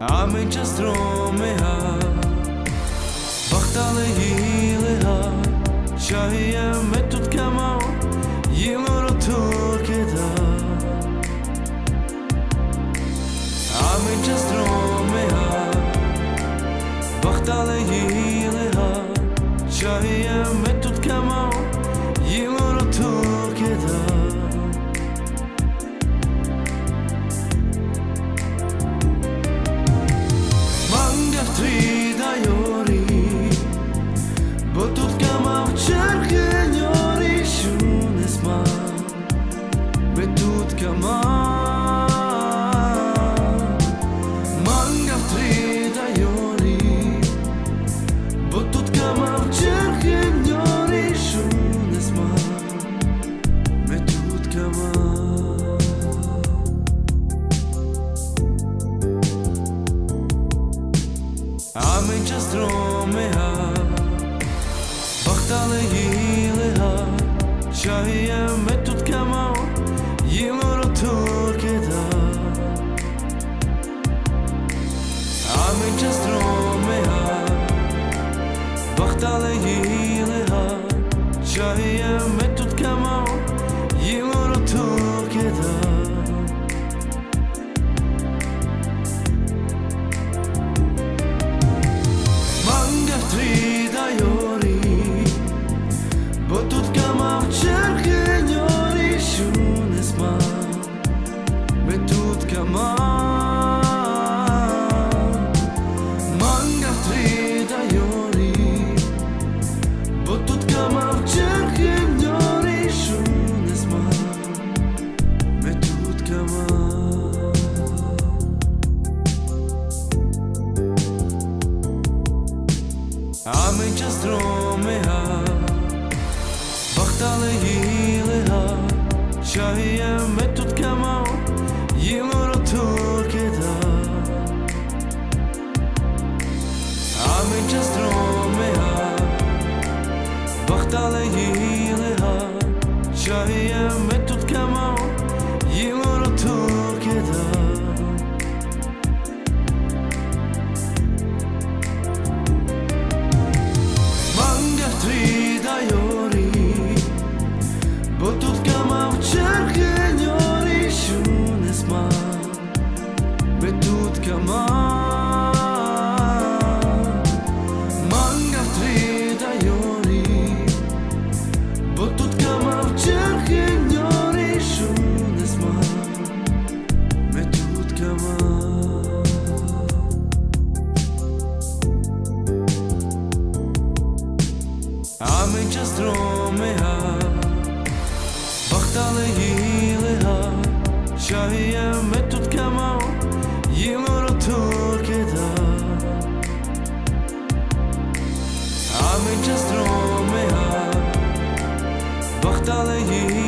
Ամենջս Ռոմեհա Բախտալը հիլեհա Շահիը մետուտ կամաու Յիլորո թուրքեդա Ամենջս Ռոմեհա Բախտալը հիլեհա Շահիը մետուտ կամաու Յիլորո թուրքեդա Botut kamar çerkenyori şunesma Betut kamar Mangav trida yori Botut kamar çerkenyori şunesma Betut kamar Amen çastromeha Բախտալը հիլեհա Շահիը մետուտ կամաու Յիլորո թուրքեդա Ամենջս Ռոմեհա Բախտալը հիլեհա Շահիը մետուտ կամաու Յիլորո թուրքեդա Մանգավ տրիդա յորի Botut kamar çerkenyori şunesma Betut kamar Mangav trida yori Botut kamar çerkenyori şunesma Betut kamar Ամենջս Ռոմեհա Բախտալը հիլեհա Շահիը մետուտ կամաու Յիլորո թուրքեդա Ամենջս Ռոմեհա Բախտալը հիլեհա Շահիը մետուտ կամաու Յիլորո թուրքեդա Mangav trida yori Botut kamar çerkenyori şunesma Betut kamar Mangav trida yori Botut kamar çerkenyori şunesma Betut kamar Ամենջս Ռոմեհա Բախտալը հիլեհա Շահիը մետուտ կամաու Յիլորո թուրքեդա Ամենջս Ռոմեհա Բախտալը հիլեհա